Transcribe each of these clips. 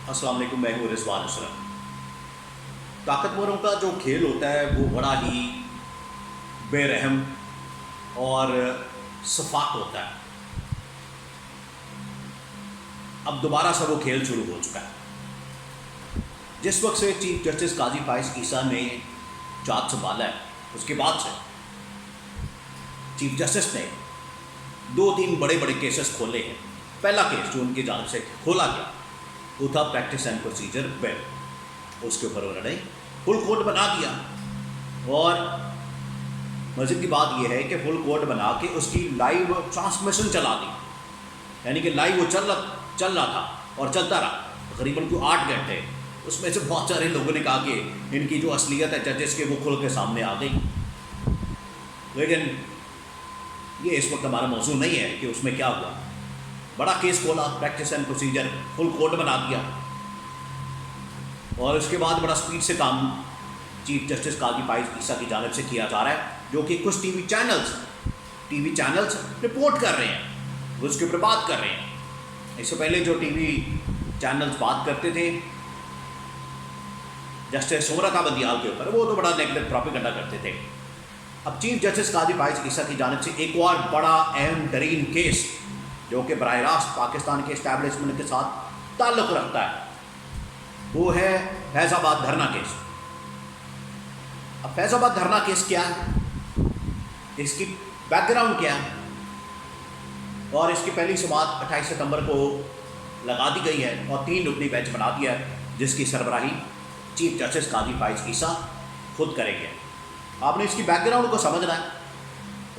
अस्सलाम वालेकुम, मैं हूँ रिजवान असरफ। ताकतवरों का जो खेल होता है वो बड़ा ही बेरहम और सफाक होता है। अब दोबारा से वो खेल शुरू हो चुका है। जिस वक्त से चीफ जस्टिस काजी फाइज ईसा ने चार्ज संभाला है, उसके बाद से चीफ जस्टिस ने 2-3 बड़े बड़े केसेस खोले हैं। पहला केस जो उनकी जानिब से खोला गया वो था प्रैक्टिस एंड प्रोसीजर बिल। उसके ऊपर उन्होंने फुल कोर्ट बना दिया, और मज़ीद की बात यह है कि फुल कोर्ट बना के उसकी लाइव ट्रांसमिशन चला दी। यानी कि लाइव वो चल रहा था और चलता रहा तकरीबन कोई 8 घंटे। उसमें से बहुत सारे लोगों ने कहा कि इनकी जो असलियत है जजेस के वो खुल के सामने आ गई। लेकिन ये इस वक्त हमारा मौजू नहीं है कि उसमें क्या हुआ। बड़ा केस खोला, practice and procedure, full court बना दिया, और उसके बाद बड़ा स्पीड से काम चीफ जस्टिस काजी फाइज ईसा की जानिब से किया जा रहा है, जो कि कुछ टीवी चैनल्स रिपोर्ट कर रहे हैं, उसके ऊपर बात कर रहे हैं। इससे पहले जो टीवी चैनल्स बात करते थे जस्टिस सोमरत बंदियाल के ऊपर, वो तो बड़ा नेगेटिव प्रोपेगेंडा करते थे। अब चीफ जस्टिस काजी फाइज ईसा की जानिब से एक और बड़ा अहम तरीन केस जो कि बराह रास्त पाकिस्तान के इस्टेब्लिशमेंट के साथ ताल्लुक़ रखता है, वो है फैज़ाबाद धरना केस। अब फैज़ाबाद धरना केस क्या है, इसकी बैकग्राउंड क्या है, और इसकी पहली समाअत 28 सितंबर को लगा दी गई है और 3 रुकनी बेंच बना दिया है, जिसकी सरबराही चीफ जस्टिस काजी फाइज ईसा खुद करेंगे। आपने इसकी बैकग्राउंड को समझना है,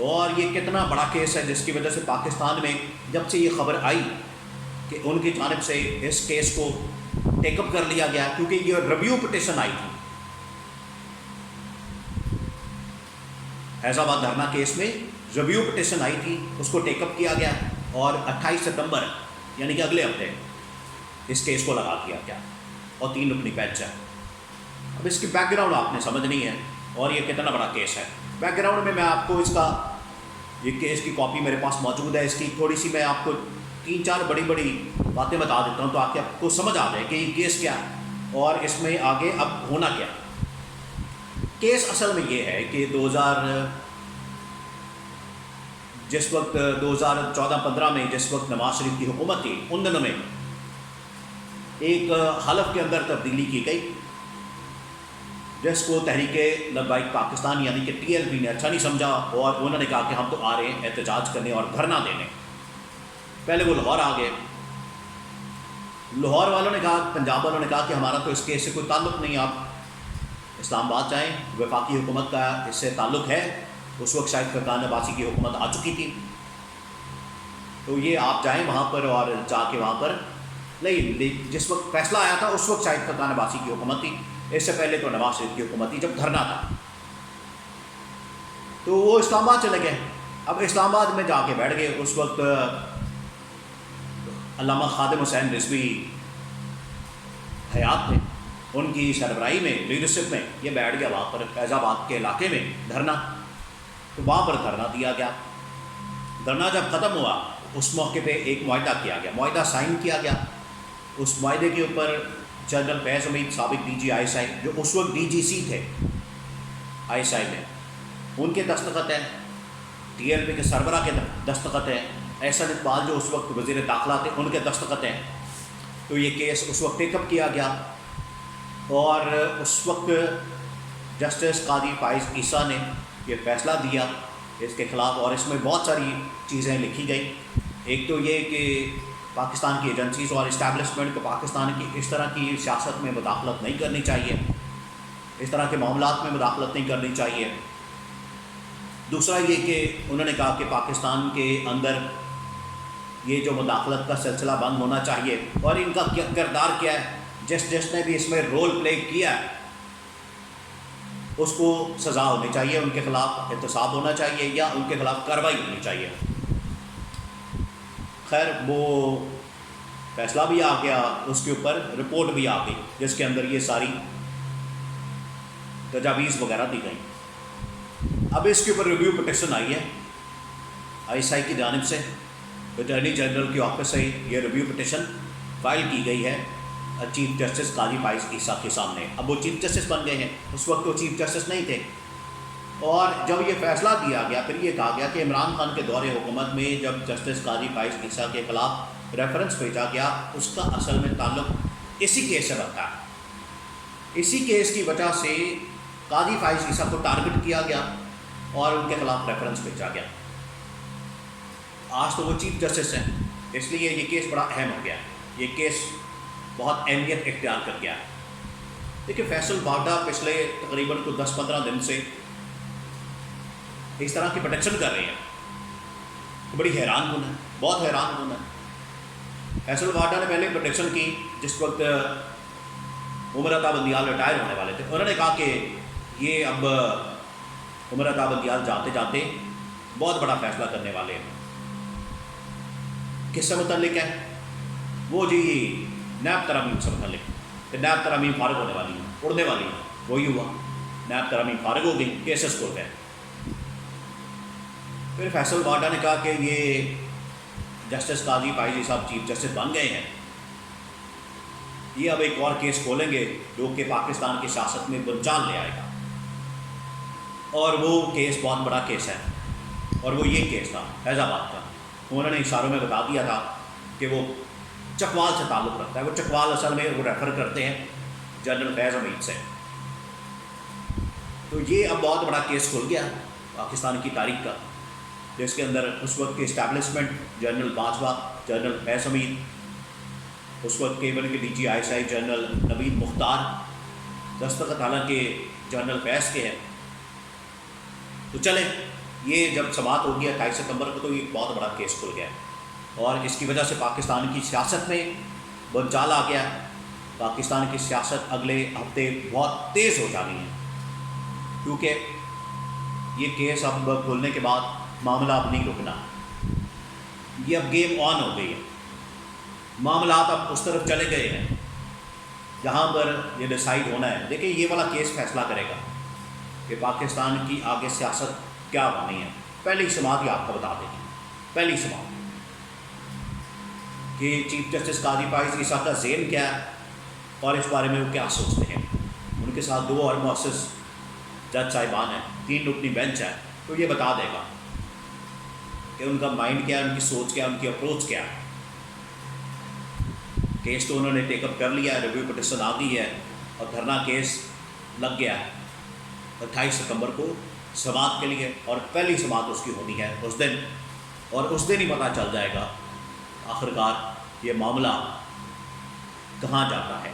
और ये कितना बड़ा केस है, जिसकी वजह से पाकिस्तान में जब से ये खबर आई कि उनकी जानिब से इस केस को टेकअप कर लिया गया, क्योंकि ये रिव्यू पिटिशन आई थी फैज़ाबाद धरना केस में, रिव्यू पिटिशन आई थी, उसको टेकअप किया गया, और 28 सितंबर यानी कि अगले हफ्ते इस केस को लगा दिया गया, और 3 रुकनी बेंच है। अब इसकी बैकग्राउंड आपने समझनी है, और ये कितना बड़ा केस है। बैकग्राउंड में मैं आपको ये केस की कॉपी मेरे पास मौजूद है, इसकी थोड़ी सी मैं आपको 3-4 बड़ी बातें बता देता हूँ, तो आपको समझ आ जाए कि ये केस क्या है और इसमें आगे अब होना क्या। केस असल में ये है कि 2014-15 में जिस वक्त नवाज शरीफ की हुकूमत थी, उन दिनों में एक हलफ के अंदर तब्दीली की गई, जिसको तहरीके लब्बाइक पाकिस्तान यानी कि TLP ने अच्छा नहीं समझा, और उन्होंने कहा कि हम तो आ रहे हैं एहतजाज करने और धरना देने। पहले वो लाहौर आ गए। लाहौर वालों ने कहा, पंजाब वालों ने कहा कि हमारा तो इस केस से कोई ताल्लुक़ नहीं, आप इस्लामाबाद जाएँ, वफाकी हुकूमत का इससे ताल्लुक़ है। उस वक्त शायद फरकान अब्बासी की हुकूमत आ चुकी थी, तो ये आप जाएँ वहाँ पर, और जाके वहाँ पर नहीं, जिस वक्त फैसला आया था उस वक्त शायद फरकान अब्बासी की हुकूमत थी, इससे पहले तो नवाज शरीफ की हुकूमत थी जब धरना था। तो वो इस्लामाबाद चले गए। अब इस्लामाबाद में जाके बैठ गए। उस वक्त अल्लामा खादिम हुसैन रिजवी हयात थे, उनकी सरबराही में, लीडरशिप में ये बैठ गया वहाँ पर फैज़ाबाद के इलाके में धरना। तो वहाँ पर धरना दिया गया। धरना जब ख़त्म हुआ, उस मौके पे एक मुआहदा किया गया, मुआहदा साइन किया गया। उस मुआहदे के ऊपर जनरल फैज़ हमीद साबिक DG ISI, जो उस वक्त DGC थे ISI में, उनके दस्तखत हैं, TLP के सरबरा के दस्तखत हैं, एहसन इकबाल जो उस वक्त वज़ीर दाखिला थे, उनके दस्तखत हैं। तो ये केस उस वक्त टेकअप किया गया, और उस वक्त जस्टिस काजी फाइज ईसा ने ये फ़ैसला दिया इसके ख़िलाफ़, और इसमें बहुत सारी चीज़ें लिखी गई। एक तो ये कि पाकिस्तान की एजेंसीज़ और इस्टेब्लिशमेंट को पाकिस्तान की इस तरह की सियासत में मुदाखलत नहीं करनी चाहिए, इस तरह के मामलात में मुदाखलत नहीं करनी चाहिए। दूसरा ये कि उन्होंने कहा कि पाकिस्तान के अंदर ये जो मुदाखलत का सिलसिला बंद होना चाहिए, और इनका किरदार क्या है, जिसने भी इसमें रोल प्ले किया उसको सज़ा होनी चाहिए, उनके ख़िलाफ़ एहतसाब होना चाहिए, या उनके ख़िलाफ़ कार्रवाई होनी चाहिए। खैर, वो फ़ैसला भी आ गया, उसके ऊपर रिपोर्ट भी आ गई, जिसके अंदर ये सारी तजावीज़ वगैरह दी गई। अब इसके ऊपर रिव्यू पिटिशन आई है ISI की जानिब से, अटॉर्नी जनरल के ऑफिस से ये रिव्यू पिटिशन फाइल की गई है, چیف جسٹس قاضی فائز عیسیٰ کے سامنے. اب وہ چیف جسٹس بن گئے ہیں, اس وقت وہ چیف جسٹس نہیں تھے. اور جب یہ فیصلہ دیا گیا پھر یہ کہا گیا کہ عمران خان کے دور حکومت میں جب جسٹس قاضی فائز عیسیٰ کے خلاف ریفرنس بھیجا گیا اس کا اصل میں تعلق اسی کیس سے رکھتا ہے. اسی کیس کی وجہ سے قاضی فائز عیسیٰ کو ٹارگٹ کیا گیا اور ان کے خلاف ریفرنس بھیجا گیا. آج تو وہ چیف جسٹس ہیں, اس لیے یہ کیس بڑا اہم ہو گیا. یہ کیس بہت اہمیت اختیار کر گیا ہے. دیکھیے فیصل واڈا پچھلے تقریباً 10-15 دن سے اس طرح کی پروٹیکشن کر رہے ہیں, بڑی حیران کن ہے, بہت حیران کن ہے. فیصل واڈا نے پہلے پروٹیکشن کی جس وقت عمر عطا بندیال ریٹائر ہونے والے تھے. انہوں نے کہا کہ یہ اب عمر عطا بندیال جاتے جاتے بہت بڑا فیصلہ کرنے والے ہیں. کس سے متعلق ہے وہ جی نیب ترامیم سے متعلق, کہ نیب ترامیم فارغ ہونے والی ہیں, اڑنے والی ہیں. وہی ہوا, نیب ترامیم فارغ ہو گئی, کیسز کھل گئے. پھر فیصل واڈا نے کہا کہ یہ جسٹس قاضی فائز صاحب چیف جسٹس بن گئے ہیں, یہ اب ایک اور کیس کھولیں گے جو کہ پاکستان کی سیاست میں بنچال لے آئے گا. اور وہ کیس بہت بڑا کیس ہے, اور وہ یہ کیس تھا فیض آباد کا. انہوں نے اشاروں میں بتا دیا تھا کہ وہ چکوال سے تعلق رکھتا ہے. وہ چکوال اصل میں وہ ریفر کرتے ہیں جنرل فیض حمید سے. تو یہ اب بہت بڑا کیس کھل گیا پاکستان کی تاریخ کا, جس کے اندر اس وقت کی اسٹیبلشمنٹ جنرل باجوہ, جنرل فیض حمید, اس وقت کے بلکہ ڈی جی ISI جنرل نوید مختار, دستخط حالانکہ جنرل فیض کے ہیں. تو چلیں یہ جب سماعت ہوگی 28 ستمبر کو تو یہ بہت بڑا کیس کھل گیا, اور اس کی وجہ سے پاکستان کی سیاست میں بنچال آ گیا. پاکستان کی سیاست اگلے ہفتے بہت تیز ہو جانی ہے, کیونکہ یہ کیس اب کھولنے کے بعد معاملہ اب نہیں رکنا. یہ اب گیم آن ہو گئی ہے, معاملات اب اس طرف چلے گئے ہیں جہاں پر یہ ڈیسائیڈ ہونا ہے. دیکھیں یہ والا کیس فیصلہ کرے گا کہ پاکستان کی آگے سیاست کیا بنی ہے. پہلی سماعت یہ آپ کو بتا دیں گی, پہلی سماعت کہ چیف جسٹس قاضی فائز عیسیٰ کا ذہن کیا ہے اور اس بارے میں وہ کیا سوچتے ہیں. ان کے ساتھ 2 اور مؤسس جج صاحبان ہیں, 3 رکنی بینچ ہے, تو یہ بتا دے گا کہ ان کا مائنڈ کیا ہے, ان کی سوچ کیا ہے, ان کی اپروچ کیا ہے. کیس تو انہوں نے ٹیک اپ کر لیا ہے, ریویو پٹیشن آ گئی ہے اور دھرنا کیس لگ گیا ہے 28 ستمبر کو سماعت کے لیے, اور پہلی سماعت اس کی ہونی ہے اس دن. اور اس دن ہی پتہ چل جائے گا آخرکار یہ معاملہ کہاں جاتا ہے.